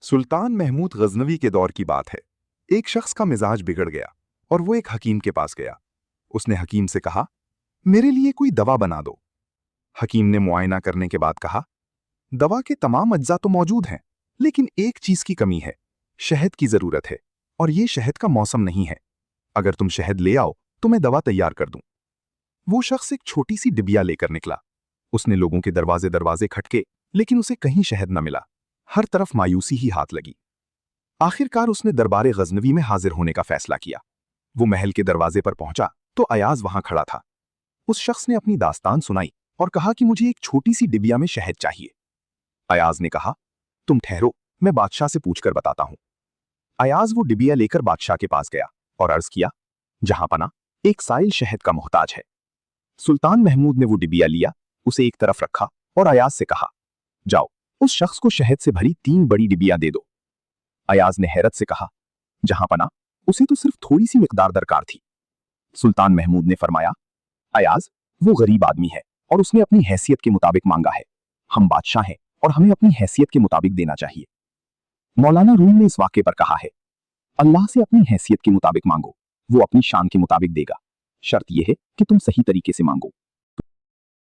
सुल्तान महमूद गजनवी के दौर की बात है। एक शख्स का मिजाज बिगड़ गया और वो एक हकीम के पास गया। उसने हकीम से कहा, मेरे लिए कोई दवा बना दो। हकीम ने मुआयना करने के बाद कहा, दवा के तमाम अज्जा तो मौजूद हैं, लेकिन एक चीज की कमी है, शहद की जरूरत है, और ये शहद का मौसम नहीं है। अगर तुम शहद ले आओ तो मैं दवा तैयार कर दूं। वो शख्स एक छोटी सी डिबिया लेकर निकला। उसने लोगों के दरवाजे दरवाजे खटके, लेकिन उसे कहीं शहद न मिला। हर तरफ मायूसी ही हाथ लगी। आखिरकार उसने दरबारे गजनवी में हाजिर होने का फैसला किया। वो महल के दरवाजे पर पहुंचा तो अयाज वहां खड़ा था। उस शख्स ने अपनी दास्तान सुनाई और कहा कि मुझे एक छोटी सी डिबिया में शहद चाहिए। अयाज ने कहा, तुम ठहरो, मैं बादशाह से पूछकर बताता हूं। अयाज वो डिबिया लेकर बादशाह के पास गया और अर्ज किया, जहां पना, एक साइल शहद का मोहताज है। सुल्तान महमूद ने वो डिबिया लिया, उसे एक तरफ रखा और अयाज से कहा, जाओ उस शख्स को शहद से भरी 3 बड़ी डिबिया दे दो। अयाज ने हैरत से कहा, जहां पना, उसे तो सिर्फ थोड़ी सी मिकदार दरकार थी। सुल्तान महमूद ने फरमाया, अयाज, वो गरीब आदमी है और उसने अपनी हैसियत के मुताबिक मांगा है। हम बादशाह हैं और हमें अपनी हैसियत के मुताबिक देना चाहिए। मौलाना रूम ने इस वाक़े पर कहा है, अल्लाह से अपनी हैसियत के मुताबिक मांगो, वो अपनी शान के मुताबिक देगा। शर्त यह है कि तुम सही तरीके से मांगो।